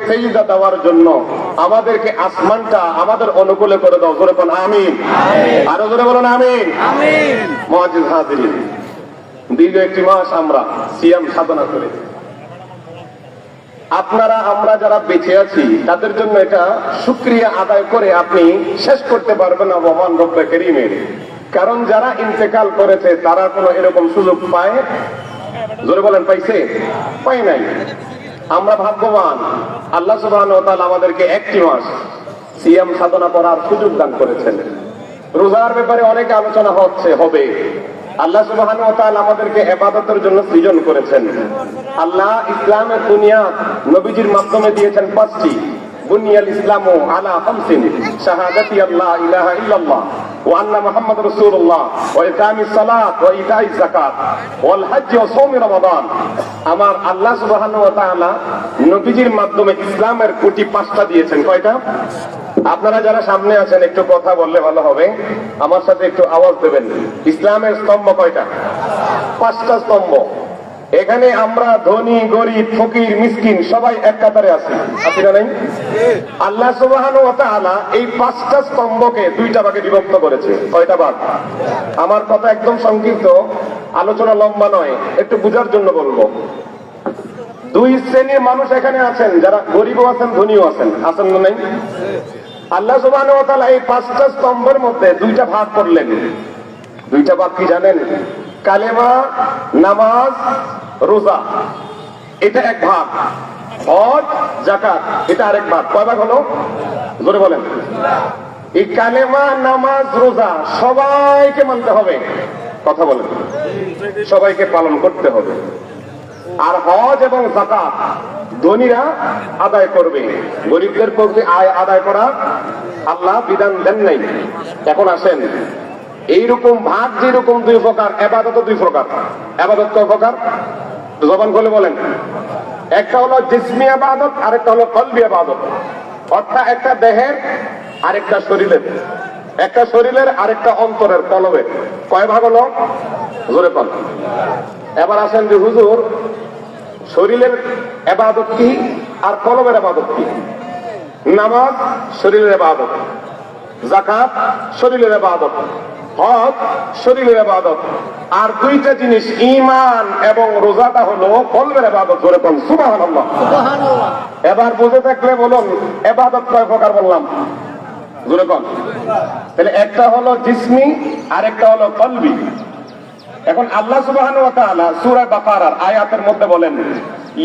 সেজদা দেওয়ার জন্য আমাদেরকে আসমানটা আমাদের অনুকূলে করে দাও। জোরে বলুন আমিন। আরো জোরে বলুন আমিন। মুআজ্জিজ হাজিরিন, দীর্ঘ একটি মাস আমরা সিয়াম সাধনা করে আপনারা আমরা যারা বেঁচে আছি তাদের জন্য এটা শুকরিয়া আদায় করে আপনি শেষ করতে পারবেন না মহান রব্বে কারীমের। কারণ যারা ইন্তেকাল করেছে তারা কোনো এরকম সুযোগ পায়? জোরে বলেন পাইছে? পাই নাই। আমরা ভাগ্যবান, আল্লাহ সুবহানাহু ওয়া তাআলা আমাদেরকে একটি মাস সিয়াম সাধনা করার সুযোগ দান করেছেন। রোজার ব্যাপারে অনেক আলোচনা হবে। আল্লাহ সুবহানাহু ওয়া তাআলা আমাদেরকে ইবাদতের জন্য সৃজন করেছেন। আল্লাহ ইসলামের বুনিয়াদ নবীজির মাধ্যমে দিয়েছেন 5টি। বুনিয়াল ইসলামু আলা খামসিন, শাহাদাতি আল্লা ইলাহা ইল্লাল্লাহ ওয়া আন্না মুহাম্মাদুর রাসূলুল্লাহ ওয়া ইকামিস সালাত ওয়া ইতাইজ যাকাত ওয়াল হজ্জ ওয়া সাওম রমাদান। আমার আল্লাহ সুবহানাহু ওয়া তাআলা নবীজির মাধ্যমে ইসলামের খুঁটি 5টা দিয়েছেন। কয়টা? আপনারা যারা সামনে আছেন একটু কথা বললে ভালো হবে, আমার সাথে একটু আওয়াজ দেবেন। ইসলামের স্তম্ভ কয়টা? 5টা স্তম্ভ। এখানে আমরা ধনী গরিব ফকির মিসকিন সবাই এক কাতারে আছি, আছি না নাই? আল্লাহ সুবহানাহু ওয়া তাআলা এই 5টা স্তম্ভকে 2টা ভাগে বিভক্ত করেছে। কয়টা ভাগ? আমার কথা একদম সংক্ষিপ্ত, আলোচনা লম্বা নয়, একটু বুঝার জন্য বলবো। 2 শ্রেণীর মানুষ এখানে আছেন, যারা গরিবও আছেন ধনীও আছেন, আছেন না নাই? আল্লাহ সুবহানাহু ওয়া তাআলা এই 5টা স্তম্ভের মধ্যে 2টা ভাগ করলেন। 2টা ভাগ কি জানেন? কালেমা, নামাজ, রোজা, এটা এক ভাগ। হজ, যাকাত, এটা আরেক ভাগ। কয় ভাগ হলো? জোরে বলেন। এই কালেমা, নামাজ, রোজা সবাইকে মানতে হবে। কথা বলেন। সবাইকে পালন করতে হবে। আর হজ এবং যাকাত ধনীরা আদায় করবে, গরিবদের পক্ষে আদায় করা আল্লাহ বিধান দেন নাই। এখন আসেন, এইরকম ভাগ যেরকম 2 প্রকার, ইবাদত 2 প্রকার। ইবাদত কয় প্রকার? জবান খুলে বলেন। একটা হলো জিসমি ইবাদত, আরেকটা হলো কলবি ইবাদত। অর্থাৎ একটা দেহের আরেকটা শরীরের, একটা শরীরের আরেকটা অন্তরের, কলবের। কয় ভাগ হলো? জোরে বল। এবার আসেন যে হুজুর, শরীরের ইবাদত কি আর কলবের ইবাদত কি? নামাজ শরীরের ইবাদত, যাকাত শরীরের ইবাদত, হজ শরীরের ইবাদত। আর 2টা জিনিস, ঈমান এবং রোজাটা হলো কলবের ইবাদত। জোরে বলুন সুবহানাল্লাহ। এবার বুঝে থাকলে বলুন ইবাদত কয় প্রকার বললাম? জোরে বলুন। তাহলে একটা হলো জিসমি আর একটা হলো কলবি। এখন আল্লাহ সুবহানাহু ওয়া তাআলা সূরা বাকারার আয়াতের মধ্যে বলেন,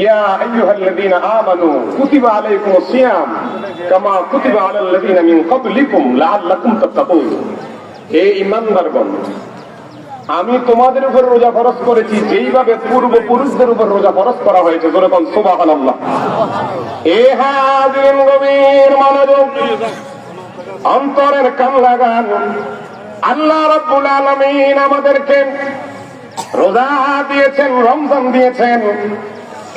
ইয়া আইয়ুহাল্লাযীনা আমানু কুতিবা আলাইকুমুস সিয়াম কামা কুতিবা আলাল্লাযীনা মিন ক্বাবলিকুম লাআল্লাকুম তাত্তাকুন। হে ঈমানদারগণ, আমি তোমাদের উপর রোজা ফরজ করেছি যেইভাবে পূর্বপুরুষদের উপর রোজা ফরজ করা হয়েছে। জোরে বলুন সুবহানাল্লাহ। এ হাজিরিন, গভীর মনোযোগ, অন্তরের কান লাগান। আল্লাহ রাব্বুল আলামিন আমাদেরকে রোজা দিয়েছেন, রমজান দিয়েছেন।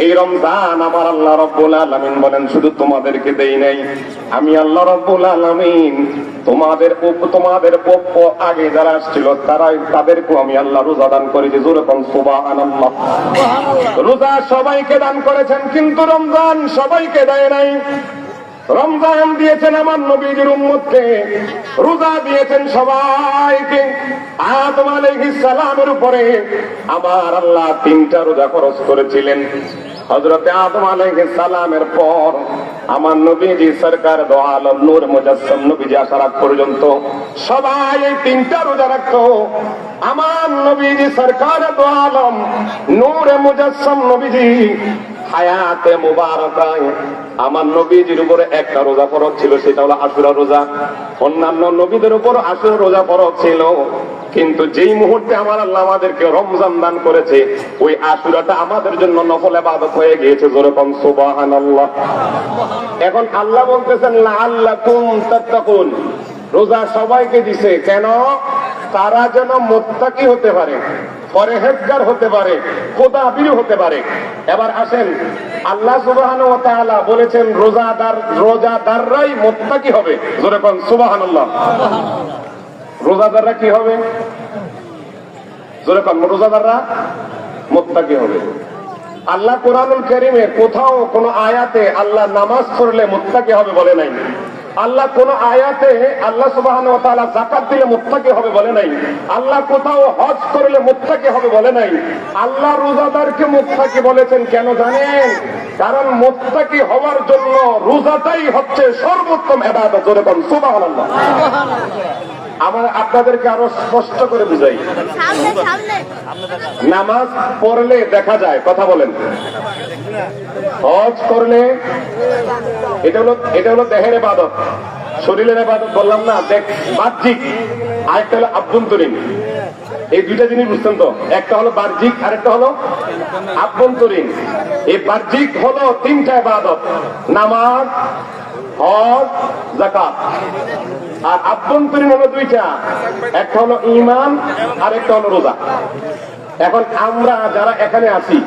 এই রমজান আমার আল্লাহ রাব্বুল আলামিন বলেন শুধু তোমাদেরকে দেই নাই, আমি আল্লাহ রাব্বুল আলামিন তোমাদের পক্ষ আগে যারা আসছিল তাদেরকেও আমি আল্লাহ রোজা দান করেছি। জোরে বলুন সুবহানাল্লাহ। রোজা সবাইকে দান করেছেন, কিন্তু রমজান সবাইকে দেয় নাই। রমজান দিয়েছেন আমার নবীর উম্মতকে, রোজা দিয়েছেন সবাইকে। আদম আলাইহিস সালামের উপরে আমার আল্লাহ 3টা রোজা ফরজ করেছিলেন। হযরতে আদম আলাইহিস সালামের পর আমার নবীজি সরকার দো আলম নূর মুজাসসাম নবীজি আসার আগ পর্যন্ত সবাই এই 3টা রোজা রাখতো। আমার নবীজি সরকার দো আলম নূর মুজাসসাম নবীজি হায়াতে মুবারাকায় আমার নবীজির উপরে একটা রোজা ফরজ ছিল, সেটা হলো আশুরা রোজা। অন্যান্য নবীদের উপর আশুরা রোজা ফরজ ছিল, কিন্তু যেই মুহূর্তে আমার আল্লাহ আমাদেরকে রমজান দান করেছে ওই আশুরাটা আমাদের জন্য নফল ইবাদত হয়ে গিয়েছে। জোরে বলুন সুবহানাল্লাহ। এখন আল্লাহ বলতেছেন লাআল্লাকুম তাত্তাকুন। রোজা সবাইকে দিছে কেন? তারা যেন মুত্তাকি হতে পারে, পরহেজগার হতে পারে, খোদাবীর হতে পারে। এবার আসেন, আল্লাহ সুবহানাহু ওয়া তাআলা বলেছেন রোজাদাররাই মুত্তাকি হবে। জোরে বলুন সুবহানাল্লাহ। রোজাদাররা কি হবে? জোরে বলুন, রোজাদাররা মুত্তাকি হবে। আল্লাহ কোরআনুল কারীমে কোথাও কোনো আয়াতে আল্লাহ নামাজ পড়লে মুত্তাকি হবে বলে নাই। আল্লাহ কোন আয়াতে আল্লাহ সুবহানাহু ওয়া তাআলা যাকাত দিলে মুত্তাকি হবে বলে নাই। আল্লাহ কোথাও হজ করলে মুত্তাকি হবে বলে নাই। আল্লাহ রোজাদারকে মুত্তাকি বলেছেন কেন জানেন? কারণ মুত্তাকি হওয়ার জন্য রোজাটাই হচ্ছে সর্বোত্তম ইবাদত। জোরে বলুন সুবহানাল্লাহ। আমার আপনাদেরকে আরো স্পষ্ট করে বুঝাই, নামাজ পড়লে দেখা যায়, কথা বলেন, হজ করলে এটা হলো দেহের ইবাদত, শরীরের ইবাদত বললাম না, দেখ বাহ্যিক, আরেকটা হলো আভ্যন্তরীণ। এই দুইটা জিনিস বুঝছেন তো? একটা হলো বাহ্যিক, আরেকটা হলো আভ্যন্তরীণ। এই বাহ্যিক হলো তিনটা ইবাদত, নামাজ, হজ, যাকাত। আর আভ্যন্তরীণ হলো দুইটা, একটা হলো ঈমান আর একটা হলো রোজা। এখন আমরা যারা এখানে আছি,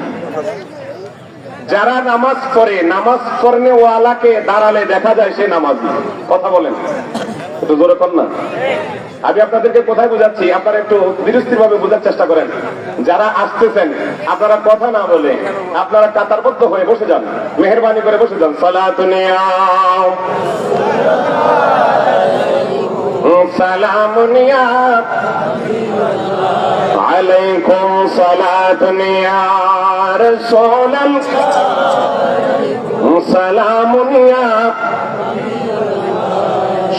যারা নামাজ পড়ে, নামাজ পড়নে ওয়ালাকে দাঁড়ালে দেখা যায় সে নামাজি, কথা বলেন, একটু জোরে কর না। আমি আপনাদেরকে কোথায় বুঝাচ্ছি, আপনারা একটু ধীরস্থির ভাবে বোঝার চেষ্টা করেন। যারা আসতেছেন আপনারা কথা না বলে আপনারা কাতারবদ্ধ হয়ে বসে যান, মেহেরবানি করে বসে যান। সালাতুনিয়া সালামুনিয়া আলাইকুম সালাতুনিয়া রাসূলুল্লাহ সালামুনিয়া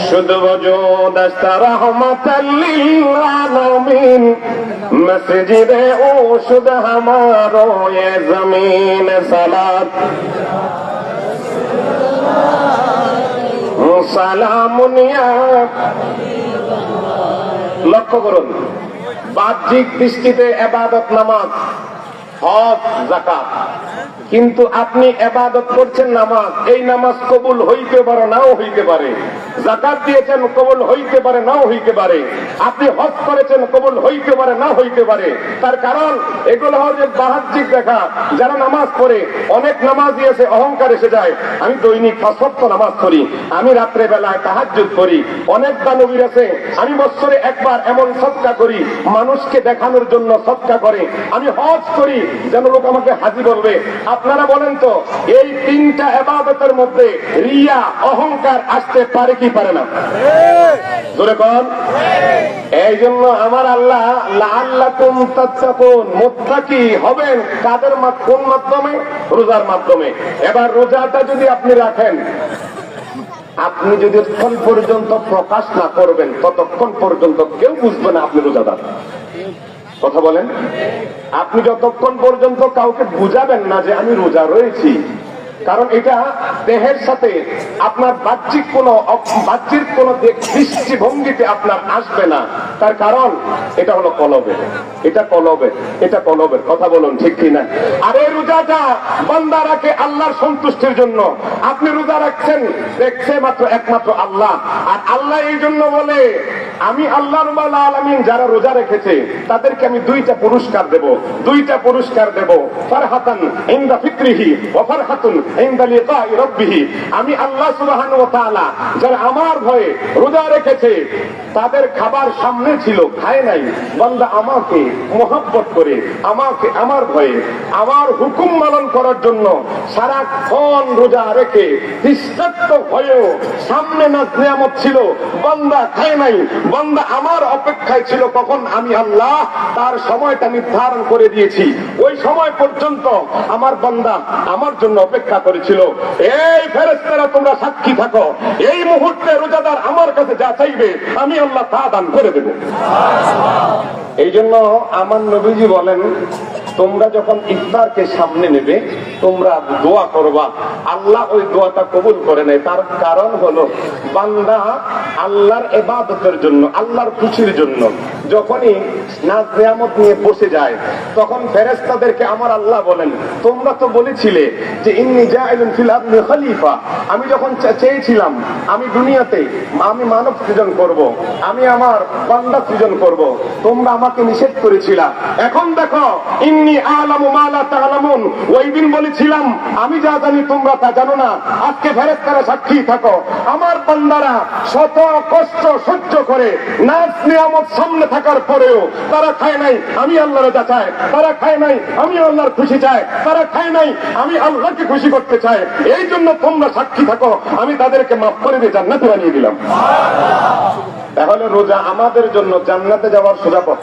শুধু ওজুদ রহমাতাল লিল আলামিন মসজিদে ও শুধ হামারো ये জমিন সালাত সালামুনিয়া। লক্ষ্য করুন, বাহ্যিক দৃষ্টিতে ইবাদত নামাজ, হজ, যাকাত, কিন্তু আপনি ইবাদত করছেন নামাজ, এই নামাজ কবুল হইতে পারে নাও হইতে পারে। যাকাত দিয়েছেন, কবুল হইতে পারে নাও হইতে পারে। আপনি হজ করেছেন, কবুল হইতে পারে না হইতে পারে। তার কারণ এগুলো হচ্ছে বাহ্যিক দেখা। যারা নামাজ পড়ে, অনেক নামাজি আছে অহংকার এসে যায়, আমি দৈনিক 5 ওয়াক্ত নামাজ পড়ি, আমি রাত্রে বেলায় তাহাজ্জুদ করি। অনেক দানবীর আছে, আমি বছরে একবার এমন সদকা করি, মানুষকে দেখানোর জন্য সদকা করে। আমি হজ করি যেন লোক আমাকে হাজী বলবে। আপনারা বলেন তো, এই তিনটা ইবাদতের মধ্যে রিয়া, অহংকার আসতে পারে কি পারে না? জোরে কোন? এই জন্য আমার আল্লাহ লাআল্লাকুম তাত্তাকুন, মুত্তাকি হবেন কাদের কোন মাধ্যমে? রোজার মাধ্যমে। এবার রোজাটা যদি আপনি রাখেন, আপনি যদি যতক্ষণ পর্যন্ত প্রকাশ না করবেন ততক্ষণ পর্যন্ত কেউ বুঝবে না আপনি রোজাদার, কথা বলেন। আপনি যতক্ষণ পর্যন্ত কাউকে বুঝাবেন না যে আমি রোজা রয়েছি, কারণ এটা দেহের সাথে আপনার বাহ্যিক কোন দৃষ্টিভঙ্গিতে আপনার আসবে না। তার কারণ এটা হলো কলবের, এটা কলবের, কথা বলুন ঠিক কিনা? আর এই রোজাটা বান্দা রাখে আল্লাহর সন্তুষ্টির জন্য। আপনি রোজা রাখছেন, দেখছে মাত্র একমাত্র আল্লাহ। আর আল্লাহ এই জন্য বলে, আমি আল্লাহ রাব্বুল আলামিন যারা রোজা রেখেছে তাদেরকে আমি দুইটা পুরস্কার দেব, ফারহাতান ইনদা ফিত্রিহি ওয়া ফারহাতুন ইনদা লিকাই রাব্বিহি। আমি আল্লাহ সুবহানাহু ওয়া তাআলা যারা আমার ভয়ে রোজা রেখেছে, তাদের খাবার সামনে ছিল, খায় নাই, বান্দা আমাকে মহব্বত করে, আমাকে আমার ভয়ে, আমার হুকুম পালন করার জন্য সারাক্ষণ রোজা রেখে তৃষ্ণার্ত হয়েও সামনে নিয়ামত ছিল, বান্দা খায় নাই, বান্দা আমার অপেক্ষায় ছিল কখন আমি আল্লাহ তার সময়টা নির্ধারণ করে দিয়েছি, ওই সময় পর্যন্ত আমার বান্দা আমার জন্য অপেক্ষা করেছিল। এই ফেরেশতারা তোমরা সাক্ষী থাকো, এই মুহূর্তে রোজাদার আমার কাছে যা চাইবে আমি আল্লাহ তা দান করে দেব। এই জন্য আমার নবীজি বলেন, তোমরা যখন ইফতারকে সামনে নেবে তোমরা দোয়া করবা, আল্লাহ ওই দোয়াটা কবুল করে নেয়। তার কারণ হলো বান্দা আল্লাহর ইবাদতের জন্য, আল্লাহর খুশির জন্য যখনই নাজ নিয়ামত নিয়ে বসে যায়, তখন ফেরেশতাদেরকে আমার আল্লাহ বলেন, তোমরা তো বলেছিলে যে ইন্নী জাইলুন ফিল আরদি খলিফা, আমি যখন চেয়েছিলাম আমি দুনিয়াতে আমি মানব সৃজন করব, আমি আমার বান্দা সৃজন করব, তোমরা আমাকে নিষেধ করেছিলা। এখন দেখো ইন্নী আ'লামু মা লা তা'লামুন, ওই দিন বলেছিলাম আমি যা জানি তোমরা তা জানো না। আজকে ফেরেশতারা সাক্ষী থাকো, আমার বান্দারা শত কষ্ট সহ্য করে নাজ নিয়ামত সামনে থাকে থাকার পরেও তারা খায় নাই আমি আল্লাহর রাজা চাই, তারা খায় নাই আমি আল্লাহর খুশি চাই, তারা খায় নাই আমি আল্লাহকে খুশি করতে চাই। এই জন্য তোমরা সাক্ষী থাকো, আমি তাদেরকে মাফ করে দিয়ে জান্নাতে বানিয়ে দিলাম। তাহলে রোজা আমাদের জন্য জান্নাতে যাওয়ার সোজা পথ।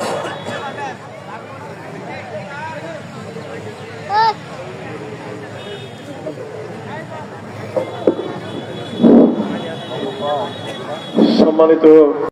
সম্মানিত